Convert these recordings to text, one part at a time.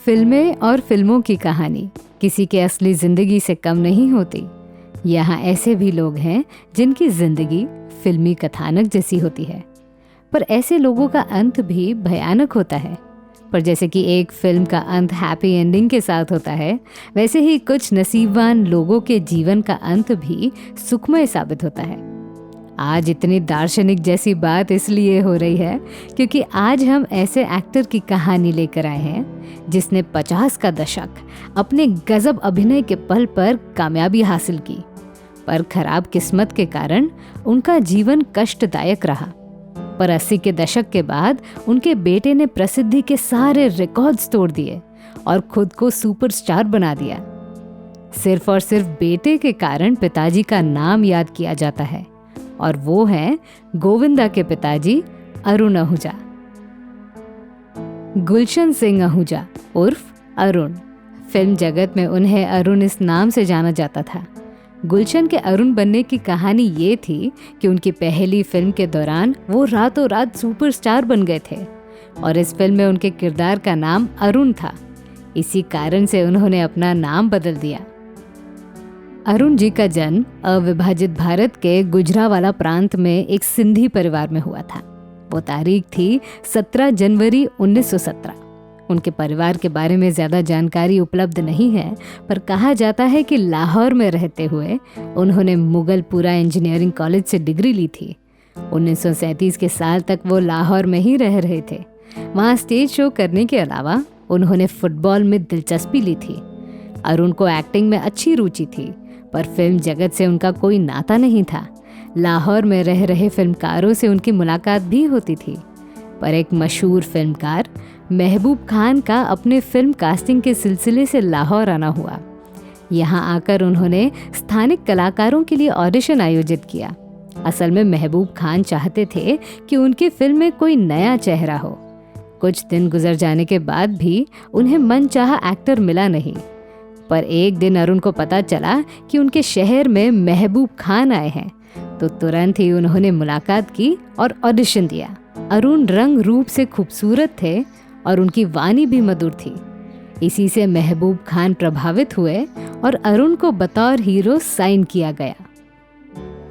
फिल्में और फिल्मों की कहानी किसी के असली जिंदगी से कम नहीं होती। यहाँ ऐसे भी लोग हैं जिनकी जिंदगी फिल्मी कथानक जैसी होती है, पर ऐसे लोगों का अंत भी भयानक होता है। पर जैसे कि एक फिल्म का अंत हैप्पी एंडिंग के साथ होता है, वैसे ही कुछ नसीबवान लोगों के जीवन का अंत भी सुखमय साबित होता है। आज इतनी दार्शनिक जैसी बात इसलिए हो रही है क्योंकि आज हम ऐसे एक्टर की कहानी लेकर आए हैं जिसने 50 का दशक अपने गजब अभिनय के बल पर कामयाबी हासिल की, पर खराब किस्मत के कारण उनका जीवन कष्टदायक रहा। पर 80 के दशक के बाद उनके बेटे ने प्रसिद्धि के सारे रिकॉर्ड्स तोड़ दिए और खुद को सुपरस्टार बना दिया। सिर्फ और सिर्फ बेटे के कारण पिताजी का नाम याद किया जाता है, और वो हैं गोविंदा के पिताजी अरुण आहूजा। गुलशन सिंह आहूजा उर्फ अरुण। फिल्म जगत में उन्हें अरुण इस नाम से जाना जाता था। गुलशन के अरुण बनने की कहानी ये थी कि उनकी पहली फिल्म के दौरान वो रातों रात सुपरस्टार बन गए थे और इस फिल्म में उनके किरदार का नाम अरुण था। इसी कारण से उन्होंने अपना नाम बदल दिया। अरुण जी का जन्म अविभाजित भारत के गुजरावाला प्रांत में एक सिंधी परिवार में हुआ था। वो तारीख थी 17 जनवरी 1917। उनके परिवार के बारे में ज़्यादा जानकारी उपलब्ध नहीं है, पर कहा जाता है कि लाहौर में रहते हुए उन्होंने मुगलपुरा इंजीनियरिंग कॉलेज से डिग्री ली थी। 1937 के साल तक वो लाहौर में ही रह रहे थे। वहाँ स्टेज शो करने के अलावा उन्होंने फुटबॉल में दिलचस्पी ली थी। अरुण को एक्टिंग में अच्छी रुचि थी, पर फिल्म जगत से उनका कोई नाता नहीं था। लाहौर में रह रहे फिल्मकारों से उनकी मुलाकात भी होती थी, पर एक मशहूर फिल्मकार महबूब खान का अपने फिल्म कास्टिंग के सिलसिले से लाहौर आना हुआ। यहाँ आकर उन्होंने स्थानिक कलाकारों के लिए ऑडिशन आयोजित किया। असल में महबूब खान चाहते थे कि उनकी फिल्म में कोई नया चेहरा हो। कुछ दिन गुजर जाने के बाद भी उन्हें मनचाहा एक्टर मिला नहीं, पर एक दिन अरुण को पता चला कि उनके शहर में महबूब खान आए हैं, तो तुरंत ही उन्होंने मुलाकात की और ऑडिशन दिया। अरुण रंग रूप से खूबसूरत थे और उनकी वाणी भी मधुर थी। इसी से महबूब खान प्रभावित हुए और अरुण को बतौर हीरो साइन किया गया।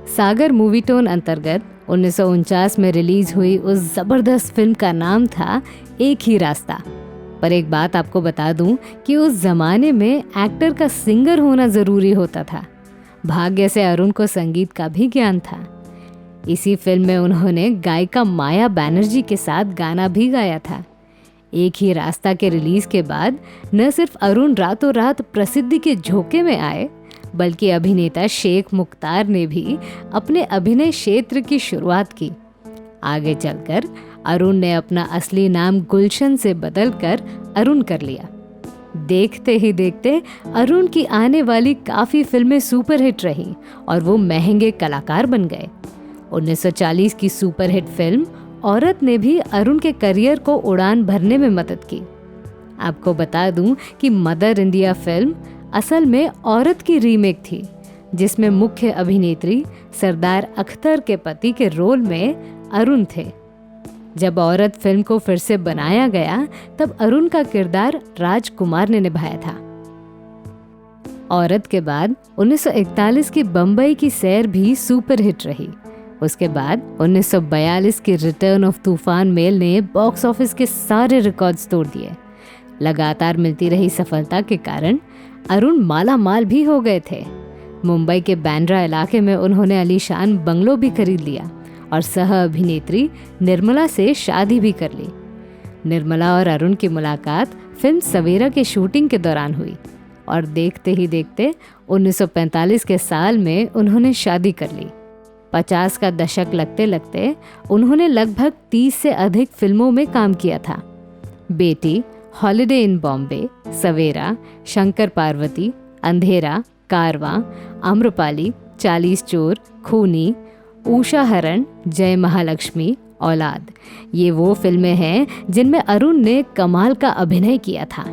सागर मूवी टोन अंतर्गत 1949 में रिलीज हुई उस जबरदस्त फिल्म का नाम था एक ही रास्ता। पर एक बात आपको बता दूं कि उस जमाने में एक्टर का सिंगर होना जरूरी होता था। भाग्य से अरुण को संगीत का भी ज्ञान था। इसी फिल्म में उन्होंने गायिका माया बैनर्जी के साथ गाना भी गाया था। एक ही रास्ता के रिलीज के बाद न सिर्फ अरुण रातों रात प्रसिद्धि के झोंके में आए, बल्कि अभिनेता शेख मुख्तार ने भी अपने अभिनय क्षेत्र की शुरुआत की। आगे चलकर अरुण ने अपना असली नाम गुलशन से बदलकर अरुण कर लिया। देखते ही देखते अरुण की आने वाली काफ़ी फिल्में सुपरहिट रही और वो महंगे कलाकार बन गए। 1940 की सुपरहिट फिल्म औरत ने भी अरुण के करियर को उड़ान भरने में मदद की। आपको बता दूं कि मदर इंडिया फिल्म असल में औरत की रीमेक थी, जिसमें मुख्य अभिनेत्री सरदार अख्तर के पति के रोल में अरुण थे। जब औरत फिल्म को फिर से बनाया गया, तब अरुण का किरदार राजकुमार ने निभाया था। औरत के बाद 1941 की बम्बई की सैर भी सुपरहिट रही। उसके बाद 1942 की रिटर्न ऑफ तूफान मेल ने बॉक्स ऑफिस के सारे रिकॉर्ड्स तोड़ दिए। लगातार मिलती रही सफलता के कारण अरुण माला माल भी हो गए थे। मुंबई के बांद्रा इलाके में उन्होंने आलीशान बंगलो भी खरीद लिया और सह अभिनेत्री निर्मला से शादी भी कर ली। निर्मला और अरुण की मुलाकात फिल्म सवेरा के शूटिंग के दौरान हुई और देखते ही देखते 1945 के साल में उन्होंने शादी कर ली। 50 का दशक लगते लगते उन्होंने लगभग 30 से अधिक फिल्मों में काम किया था। बेटी, हॉलिडे इन बॉम्बे, सवेरा, शंकर पार्वती, अंधेरा, कारवां, आम्रपाली, 40 चोर, खूनी, उषा हरण, जय महालक्ष्मी, औलाद, ये वो फिल्में हैं जिनमें अरुण ने कमाल का अभिनय किया था।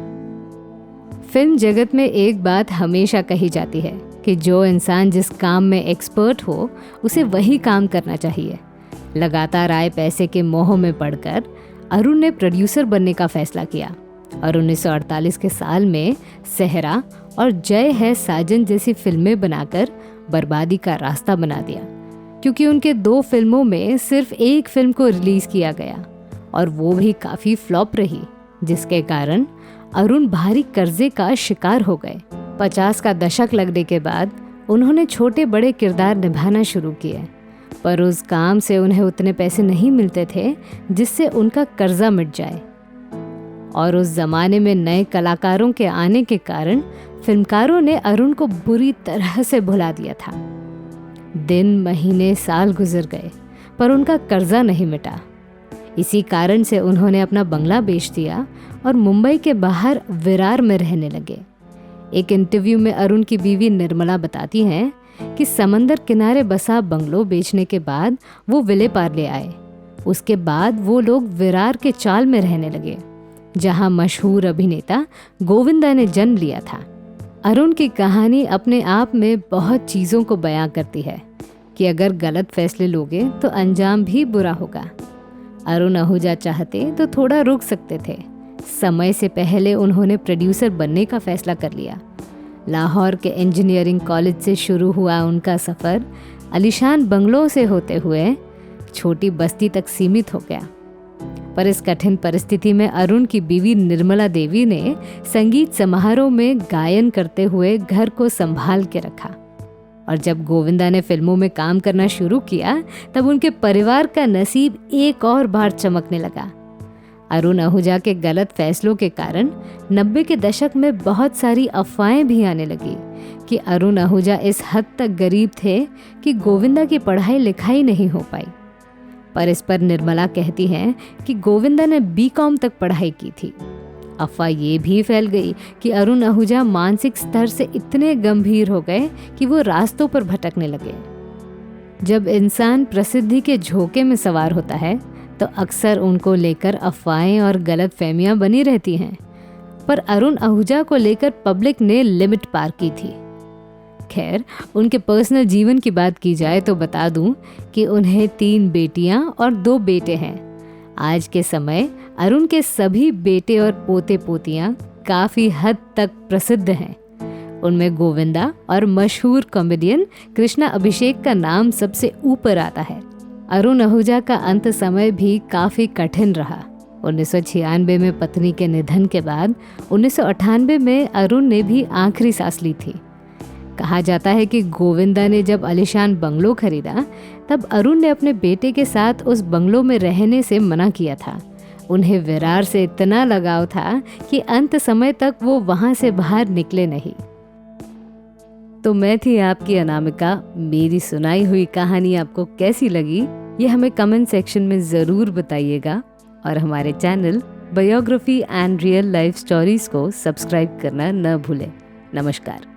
फिल्म जगत में एक बात हमेशा कही जाती है कि जो इंसान जिस काम में एक्सपर्ट हो उसे वही काम करना चाहिए। लगातार आए पैसे के मोह में पड़कर अरुण ने प्रोड्यूसर बनने का फैसला किया और 1948 के साल में सहरा और जय है साजन जैसी फिल्में बनाकर बर्बादी का रास्ता बना दिया, क्योंकि उनके 2 फिल्मों में सिर्फ एक फिल्म को रिलीज किया गया और वो भी काफ़ी फ्लॉप रही, जिसके कारण अरुण भारी कर्जे का शिकार हो गए। 50 का दशक लगने के बाद उन्होंने छोटे बड़े किरदार निभाना शुरू किए, पर उस काम से उन्हें उतने पैसे नहीं मिलते थे जिससे उनका कर्जा मिट जाए। और उस जमाने में नए कलाकारों के आने के कारण फिल्मकारों ने अरुण को बुरी तरह से भुला दिया था। दिन महीने साल गुजर गए पर उनका कर्जा नहीं मिटा। इसी कारण से उन्होंने अपना बंगला बेच दिया और मुंबई के बाहर विरार में रहने लगे। एक इंटरव्यू में अरुण की बीवी निर्मला बताती हैं कि समंदर किनारे बसा बंगलो बेचने के बाद वो विले पार ले आए। उसके बाद वो लोग विरार के चाल में रहने लगे, जहां मशहूर अभिनेता गोविंदा ने जन्म लिया था। अरुण की कहानी अपने आप में बहुत चीज़ों को बयां करती है कि अगर गलत फैसले लोगे तो अंजाम भी बुरा होगा। अरुण आहूजा चाहते तो थोड़ा रुक सकते थे। समय से पहले उन्होंने प्रोड्यूसर बनने का फैसला कर लिया। लाहौर के इंजीनियरिंग कॉलेज से शुरू हुआ उनका सफ़र आलीशान बंगलों से होते हुए छोटी बस्ती तक सीमित हो गया। पर इस कठिन परिस्थिति में अरुण की बीवी निर्मला देवी ने संगीत समारोह में गायन करते हुए घर को संभाल के रखा। और जब गोविंदा ने फिल्मों में काम करना शुरू किया तब उनके परिवार का नसीब एक और बार चमकने लगा। अरुण आहूजा के गलत फैसलों के कारण 90 के दशक में बहुत सारी अफवाहें भी आने लगी कि अरुण आहूजा इस हद तक गरीब थे कि गोविंदा की पढ़ाई लिखाई नहीं हो पाई। पर इस पर निर्मला कहती हैं कि गोविंदा ने बीकॉम तक पढ़ाई की थी। अफवाह ये भी फैल गई कि अरुण आहूजा मानसिक स्तर से इतने गंभीर हो गए कि वो रास्तों पर भटकने लगे। जब इंसान प्रसिद्धि के झोंके में सवार होता है तो अक्सर उनको लेकर अफवाहें और गलतफहमियां बनी रहती हैं, पर अरुण आहूजा को लेकर पब्लिक ने लिमिट पार की थी। खैर, उनके पर्सनल जीवन की बात की जाए तो बता दूं कि उन्हें 3 बेटियां और 2 बेटे हैं। आज के समय अरुण के सभी बेटे और पोते पोतियां काफ़ी हद तक प्रसिद्ध हैं। उनमें गोविंदा और मशहूर कॉमेडियन कृष्णा अभिषेक का नाम सबसे ऊपर आता है। अरुण आहूजा का अंत समय भी काफ़ी कठिन रहा। 1996 में पत्नी के निधन के बाद 1998 में अरुण ने भी आखिरी सांस ली थी। कहा जाता है कि गोविंदा ने जब आलीशान बंगलो खरीदा तब अरुण ने अपने बेटे के साथ उस बंगलो में रहने से मना किया था। उन्हें विरार से इतना लगाव था कि अंत समय तक वो वहाँ से बाहर निकले नहीं। तो मैं थी आपकी अनामिका। मेरी सुनाई हुई कहानी आपको कैसी लगी ये हमें कमेंट सेक्शन में ज़रूर बताइएगा और हमारे channel biography and real life stories को सब्सक्राइब करना न भूलें। नमस्कार।